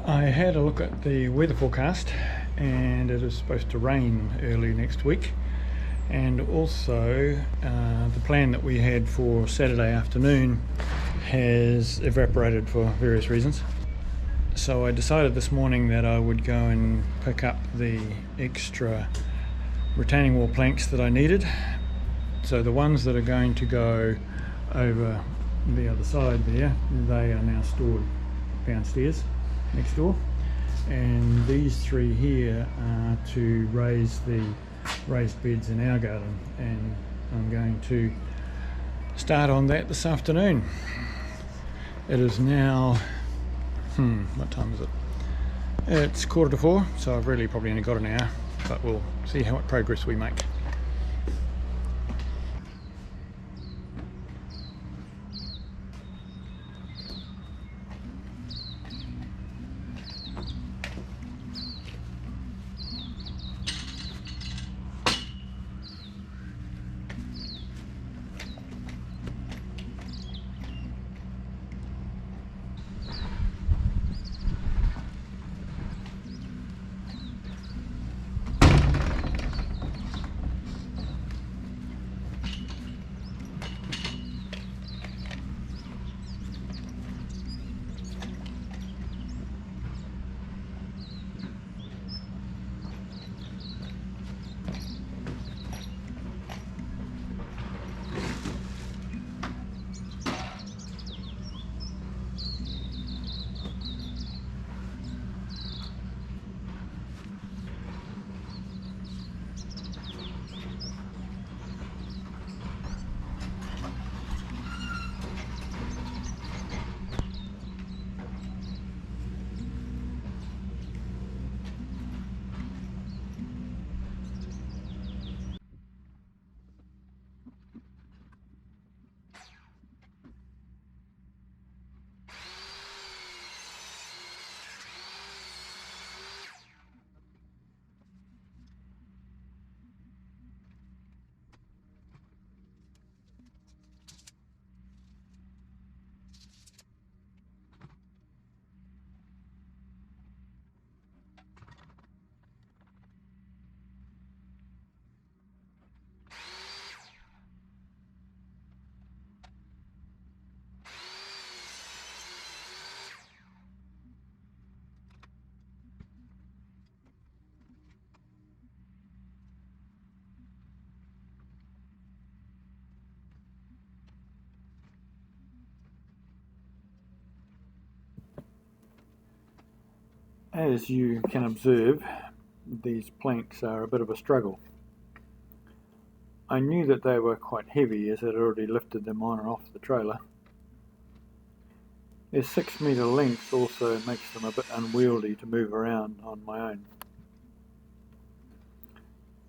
I had a look at the weather forecast and it is supposed to rain early next week, and also the plan that we had for Saturday afternoon has evaporated for various reasons. So I decided this morning that I would go and pick up the extra retaining wall planks that I needed. So the ones that are going to go over the other side there, they are now stored downstairs next door, and these three here are to raise the raised beds in our garden, and I'm going to start on that this afternoon. It is now what time is it? It's 3:45, so I've really probably only got an hour, but we'll see how much progress we make. As you can observe, these planks are a bit of a struggle. I knew that they were quite heavy as I'd already lifted them on and off the trailer. Their 6 metre length also makes them a bit unwieldy to move around on my own.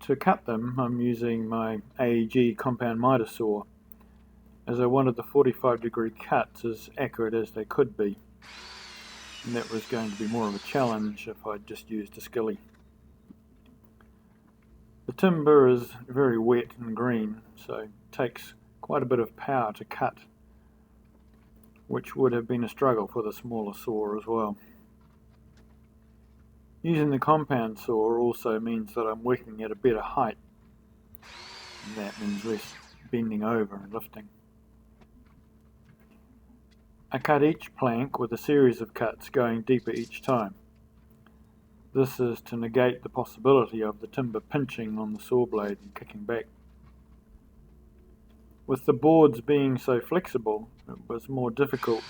To cut them, I'm using my AEG compound miter saw, as I wanted the 45-degree cuts as accurate as they could be, and that was going to be more of a challenge if I'd just used a skilly. The timber is very wet and green, so it takes quite a bit of power to cut, which would have been a struggle for the smaller saw as well. Using the compound saw also means that I'm working at a better height, and that means less bending over and lifting. I cut each plank with a series of cuts going deeper each time. This is to negate the possibility of the timber pinching on the saw blade and kicking back. With the boards being so flexible, it was more difficult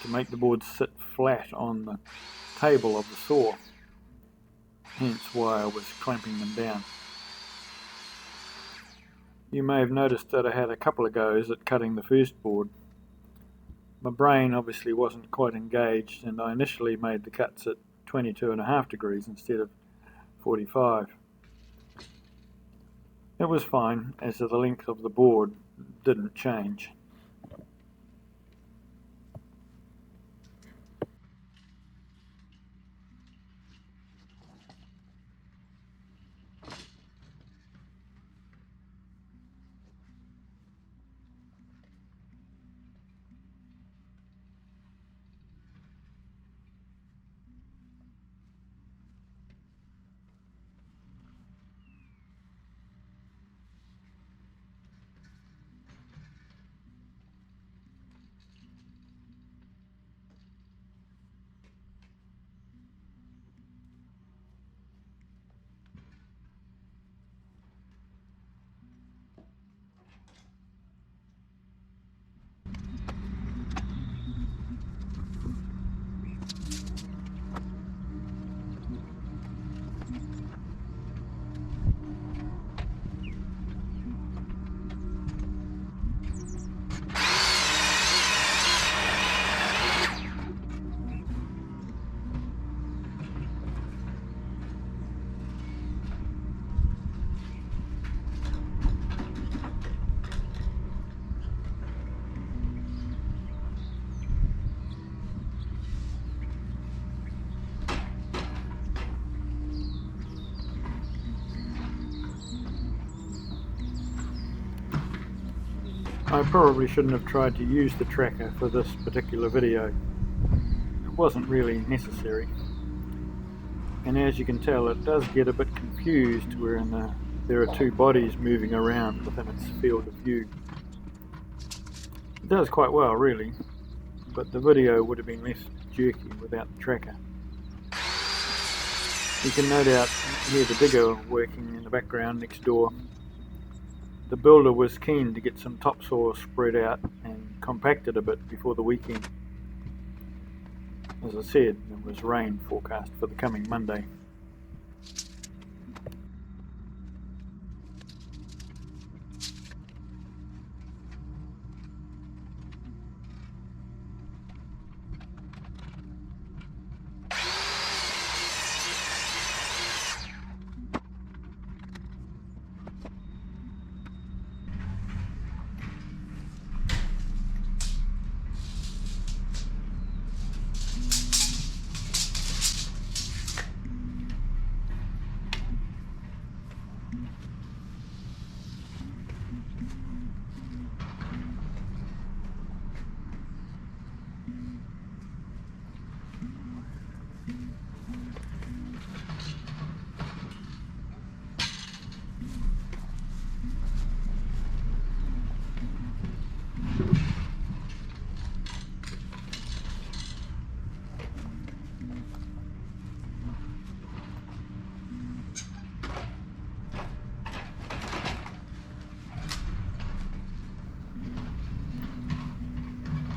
to make the boards sit flat on the table of the saw, hence why I was clamping them down. You may have noticed that I had a couple of goes at cutting the first board. My brain obviously wasn't quite engaged, and I initially made the cuts at 22.5 degrees instead of 45. It was fine, as the length of the board didn't change. I probably shouldn't have tried to use the tracker for this particular video. It wasn't really necessary. And as you can tell, it does get a bit confused where there are two bodies moving around within its field of view. It does quite well really, but the video would have been less jerky without the tracker. You can no doubt hear the digger working in the background next door. The builder was keen to get some topsoil spread out and compacted a bit before the weekend. As I said, there was rain forecast for the coming Monday.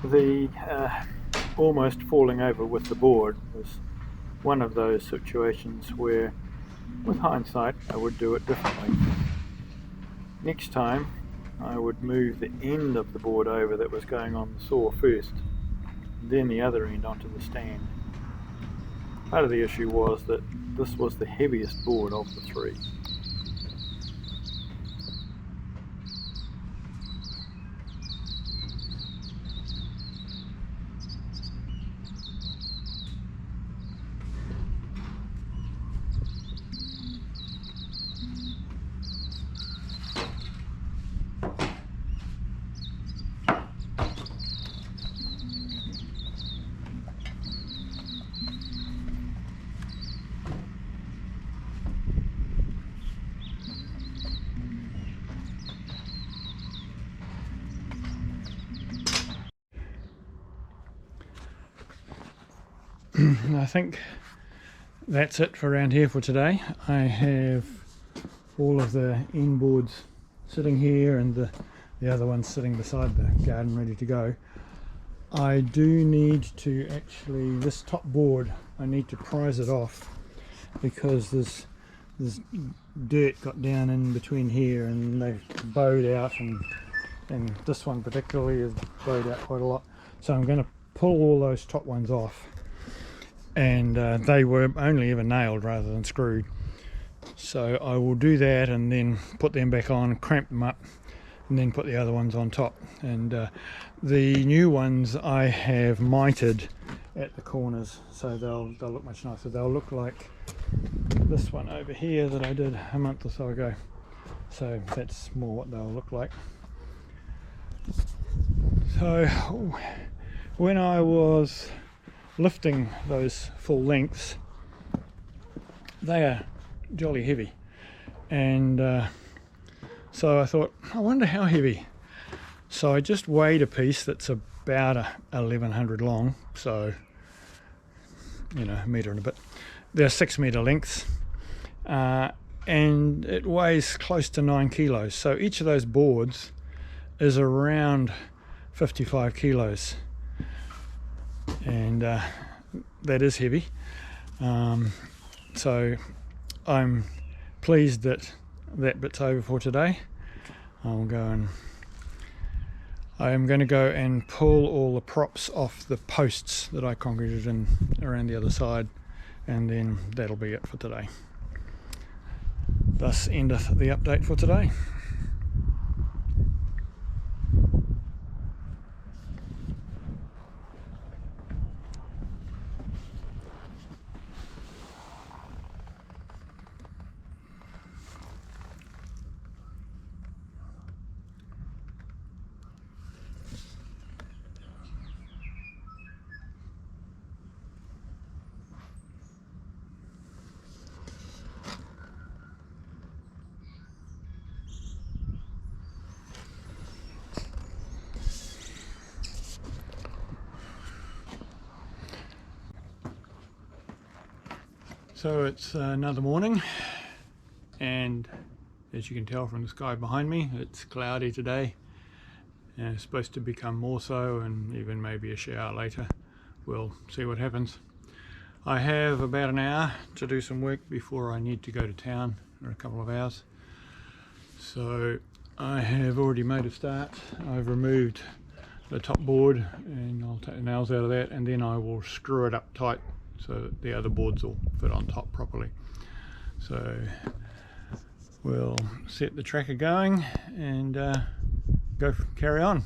The almost falling over with the board was one of those situations where, with hindsight, I would do it differently. Next time, I would move the end of the board over that was going on the saw first, then the other end onto the stand. Part of the issue was that this was the heaviest board of the three. I think that's it for around here for today. I have all of the end boards sitting here and the other ones sitting beside the garden ready to go. I do need to actually, this top board, I need to prise it off because there's dirt got down in between here and they've bowed out, and this one particularly is bowed out quite a lot. So I'm going to pull all those top ones off, and they were only ever nailed rather than screwed. So I will do that and then put them back on, cramp them up, and then put the other ones on top. And the new ones I have mited at the corners, so they'll look much nicer. They'll look like this one over here that I did a month or so ago. So that's more what they'll look like. So when I was lifting those full lengths, they are jolly heavy, and so I thought, I wonder how heavy. So I just weighed a piece that's about 1100 long, so you know, a metre and a bit. They're 6 metre lengths, and it weighs close to 9 kilos. So each of those boards is around 55 kilos, and that is heavy. So I'm pleased that that bit's over for today. I am going to go and pull all the props off the posts that I concreted in around the other side, and then that'll be it for today. Thus endeth the update for today. So it's another morning, and as you can tell from the sky behind me, it's cloudy today, and it's supposed to become more so, and even maybe a shower later. We'll see what happens. I have about an hour to do some work before I need to go to town in a couple of hours. So I have already made a start. I've removed the top board and I'll take the nails out of that, and then I will screw it up tight so that the other boards will fit on top properly. So we'll set the tracker going and carry on.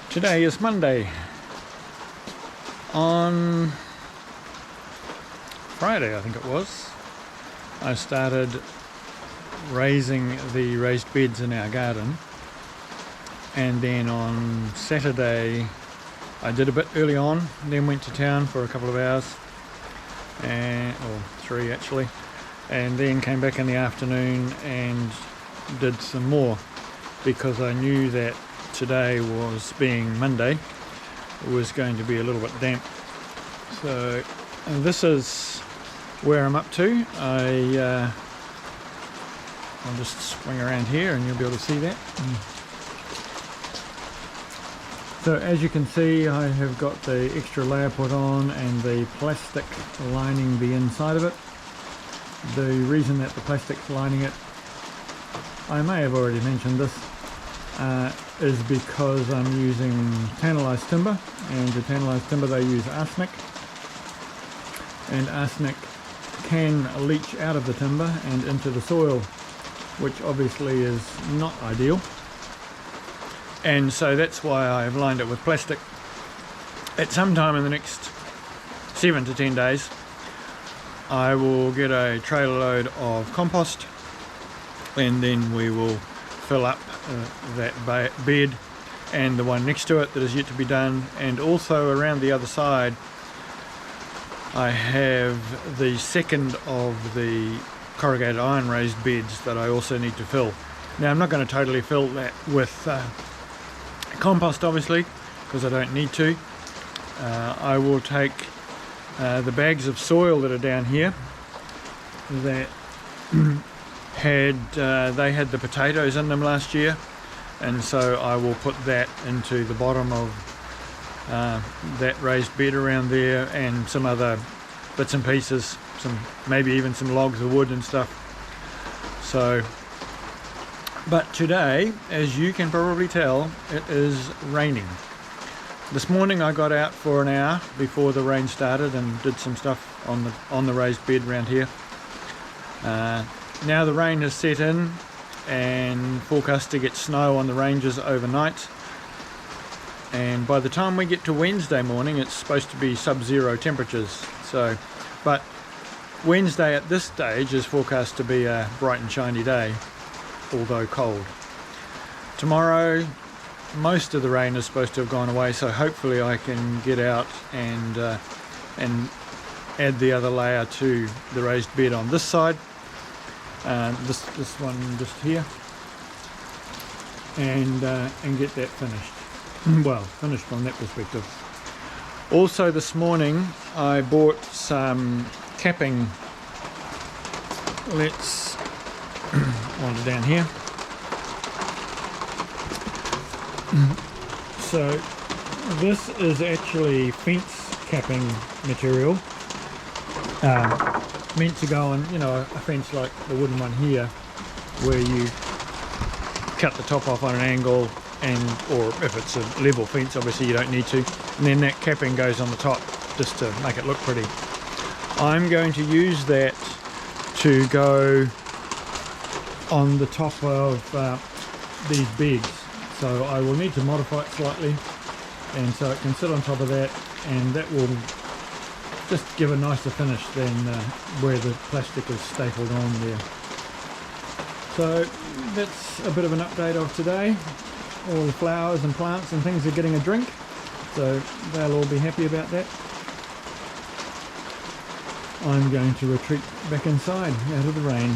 Today is Monday. On Friday, I think it was, I started raising the raised beds in our garden, and then on Saturday I did a bit early on, then went to town for a couple of hours, or 3 actually, and then came back in the afternoon and did some more, because I knew that today, was being Monday, was going to be a little bit damp. So this is where I'm up to. I'll just swing around here and you'll be able to see that. So as you can see, I have got the extra layer put on and the plastic lining the inside of it. The reason that the plastic's lining it, I may have already mentioned this, is because I'm using tannalized timber, and the tannalized timber, they use arsenic, and arsenic can leach out of the timber and into the soil, which obviously is not ideal, and so that's why I've lined it with plastic. At some time in the next 7 to 10 days I will get a trailer load of compost, and then we will fill up that bed and the one next to it that is yet to be done, and also around the other side I have the second of the corrugated iron raised beds that I also need to fill. Now I'm not going to totally fill that with compost, obviously, because I don't need to. I will take the bags of soil that are down here that they had the potatoes in them last year, and so I will put that into the bottom of that raised bed around there, and some other bits and pieces, maybe even some logs of wood and stuff. So, but today, as you can probably tell, it is raining. This morning I got out for an hour before the rain started and did some stuff on the raised bed around here. Now the rain has set in, and forecast to get snow on the ranges overnight, and by the time we get to Wednesday morning it's supposed to be sub-zero temperatures. So, but Wednesday at this stage is forecast to be a bright and shiny day, although cold. Tomorrow most of the rain is supposed to have gone away, so hopefully I can get out and add the other layer to the raised bed on this side. This one just here, and get that finished. Well, finished from that perspective. Also this morning I bought some capping. Let's wander down here. So this is actually fence capping material, meant to go on, a fence like the wooden one here, where you cut the top off on an angle, or if it's a level fence obviously you don't need to, and then that capping goes on the top just to make it look pretty. I'm going to use that to go on the top of these beds, so I will need to modify it slightly, and so it can sit on top of that, and that will just give a nicer finish than where the plastic is stapled on there. So that's a bit of an update of today. All the flowers and plants and things are getting a drink, so they'll all be happy about that. I'm going to retreat back inside out of the rain.